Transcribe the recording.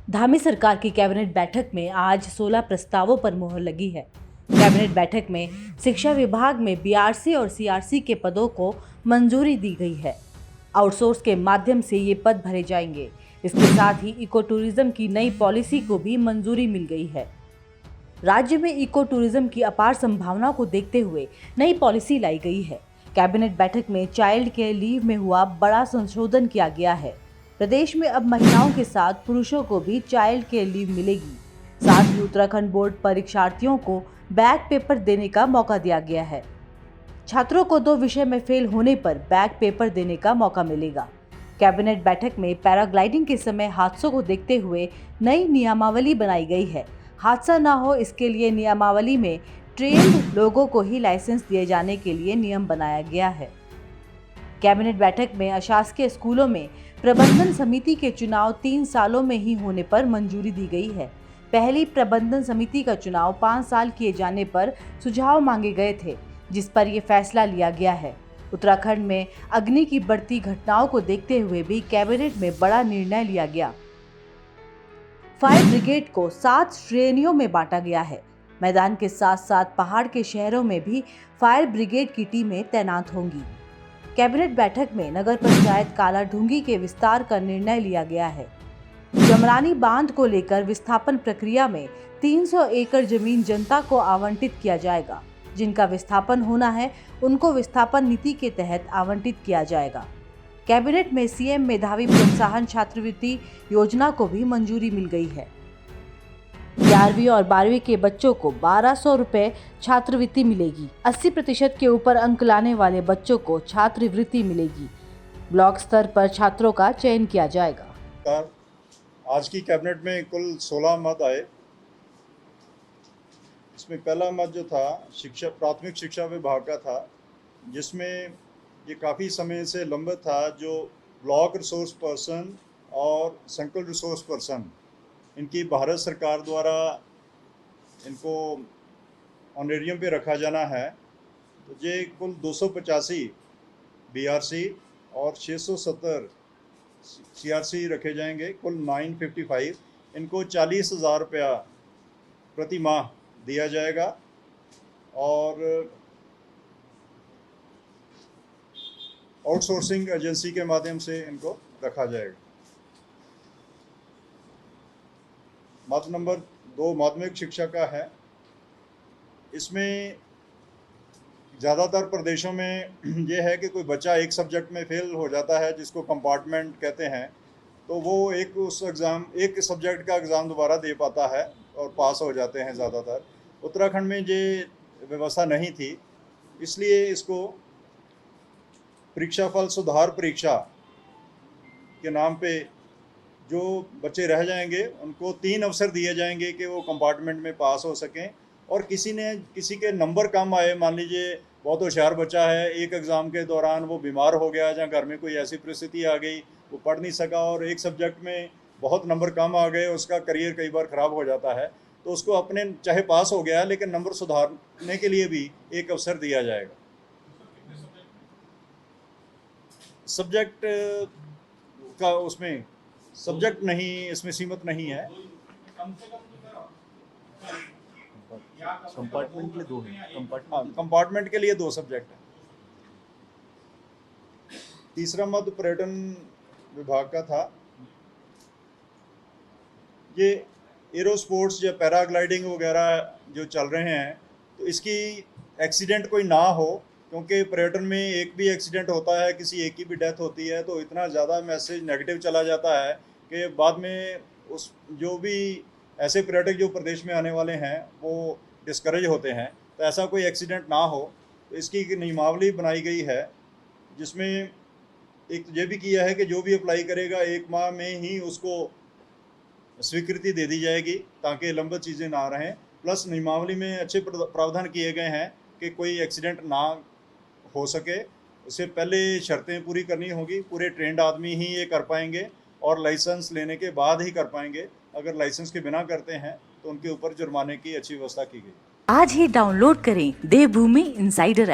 धामी सरकार की कैबिनेट बैठक में आज 16 प्रस्तावों पर मुहर लगी है। कैबिनेट बैठक में शिक्षा विभाग में बीआरसी और सीआरसी के पदों को मंजूरी दी गई है। आउटसोर्स के माध्यम से ये पद भरे जाएंगे। इसके साथ ही इको टूरिज्म की नई पॉलिसी को भी मंजूरी मिल गई है। राज्य में इको टूरिज्म की अपार संभावनाओं को देखते हुए नई पॉलिसी लाई गई है। कैबिनेट बैठक में चाइल्ड केयर लीव में हुआ बड़ा संशोधन किया गया है। प्रदेश में अब महिलाओं के साथ पुरुषों को भी चाइल्ड केयर लीव मिलेगी। साथ ही उत्तराखंड बोर्ड परीक्षार्थियों को बैक पेपर देने का मौका दिया गया है। छात्रों को 2 विषय में फेल होने पर बैक पेपर देने का मौका मिलेगा। कैबिनेट बैठक में पैराग्लाइडिंग के समय हादसों को देखते हुए नई नियमावली बनाई गई है। हादसा न हो इसके लिए नियमावली में ट्रेन्ड लोगों को ही लाइसेंस दिए जाने के लिए नियम बनाया गया है। कैबिनेट बैठक में अशासकीय स्कूलों में प्रबंधन समिति के चुनाव 3 सालों में ही होने पर मंजूरी दी गई है। पहली प्रबंधन समिति का चुनाव 5 साल किए जाने पर सुझाव मांगे गए थे, जिस पर यह फैसला लिया गया है। उत्तराखंड में अग्नि की बढ़ती घटनाओं को देखते हुए भी कैबिनेट में बड़ा निर्णय लिया गया। फायर ब्रिगेड को 7 श्रेणियों में बांटा गया है। मैदान के साथ साथ पहाड़ के शहरों में भी फायर ब्रिगेड की टीमें तैनात होंगी। कैबिनेट बैठक में नगर पंचायत कालाढूंगी के विस्तार का निर्णय लिया गया है। जमरानी बांध को लेकर विस्थापन प्रक्रिया में 300 एकड़ जमीन जनता को आवंटित किया जाएगा। जिनका विस्थापन होना है उनको विस्थापन नीति के तहत आवंटित किया जाएगा। कैबिनेट में सीएम मेधावी प्रोत्साहन छात्रवृत्ति योजना को भी मंजूरी मिल गई है। 11वीं और 12वीं के बच्चों को 1200 रुपए छात्रवृत्ति मिलेगी। 80% के ऊपर अंक लाने वाले बच्चों को छात्रवृत्ति मिलेगी। ब्लॉक स्तर पर छात्रों का चयन किया जाएगा। आज की कैबिनेट में कुल 16 मत आए। इसमें पहला मत जो था प्राथमिक शिक्षा विभाग का था, जिसमें ये काफ़ी समय से लंबित था, जो ब्लॉक रिसोर्स पर्सन और सर्कल रिसोर्स पर्सन, इनकी भारत सरकार द्वारा इनको ऑनरेरियम पे रखा जाना है। तो ये कुल 285 बीआरसी और 670 सीआरसी रखे जाएंगे, कुल 955। इनको 40,000 रुपया प्रति माह दिया जाएगा और आउटसोर्सिंग एजेंसी के माध्यम से इनको रखा जाएगा। मत नंबर 2 माध्यमिक शिक्षा का है। इसमें ज़्यादातर प्रदेशों में ये है कि कोई बच्चा एक सब्जेक्ट में फेल हो जाता है, जिसको कंपार्टमेंट कहते हैं, तो वो एक सब्जेक्ट का एग्ज़ाम दोबारा दे पाता है और पास हो जाते हैं ज़्यादातर। उत्तराखंड में ये व्यवस्था नहीं थी, इसलिए इसको परीक्षा फल सुधार परीक्षा के नाम पे जो बच्चे रह जाएंगे उनको 3 अवसर दिए जाएंगे कि वो कंपार्टमेंट में पास हो सकें। और किसी के नंबर कम आए, मान लीजिए बहुत होशियार बच्चा है, एक एग्ज़ाम के दौरान वो बीमार हो गया या घर में कोई ऐसी परिस्थिति आ गई, वो पढ़ नहीं सका और एक सब्जेक्ट में बहुत नंबर कम आ गए, उसका करियर कई बार ख़राब हो जाता है, तो उसको अपने चाहे पास हो गया लेकिन नंबर सुधारने के लिए भी एक अवसर दिया जाएगा। सब्जेक्ट का उसमें सब्जेक्ट नहीं, इसमें सीमित नहीं है। कंपार्टमेंट के लिए 2 हैं। कंपार्टमेंट के लिए 2 सब्जेक्ट है। तीसरा मत पर्यटन विभाग का था। ये एरो स्पोर्ट्स या पैराग्लाइडिंग वगैरह जो चल रहे हैं, तो इसकी एक्सीडेंट कोई ना हो, क्योंकि पर्यटन में एक भी एक्सीडेंट होता है, किसी एक की भी डेथ होती है, तो इतना ज़्यादा मैसेज नेगेटिव चला जाता है कि बाद में उस जो भी ऐसे पर्यटक जो प्रदेश में आने वाले हैं वो डिस्करेज होते हैं। तो ऐसा कोई एक्सीडेंट ना हो, तो इसकी एक नियमावली बनाई गई है, जिसमें एक ये भी किया है कि जो भी अप्लाई करेगा 1 माह में ही उसको स्वीकृति दे दी जाएगी, ताकि लंबित चीज़ें ना रहें। प्लस नियमावली में अच्छे प्रावधान किए गए हैं कि कोई एक्सीडेंट ना हो सके, उससे पहले शर्तें पूरी करनी होगी। पूरे ट्रेंड आदमी ही ये कर पाएंगे और लाइसेंस लेने के बाद ही कर पाएंगे। अगर लाइसेंस के बिना करते हैं तो उनके ऊपर जुर्माने की अच्छी व्यवस्था की गई। आज ही डाउनलोड करें देवभूमि इंसाइडर ऐप।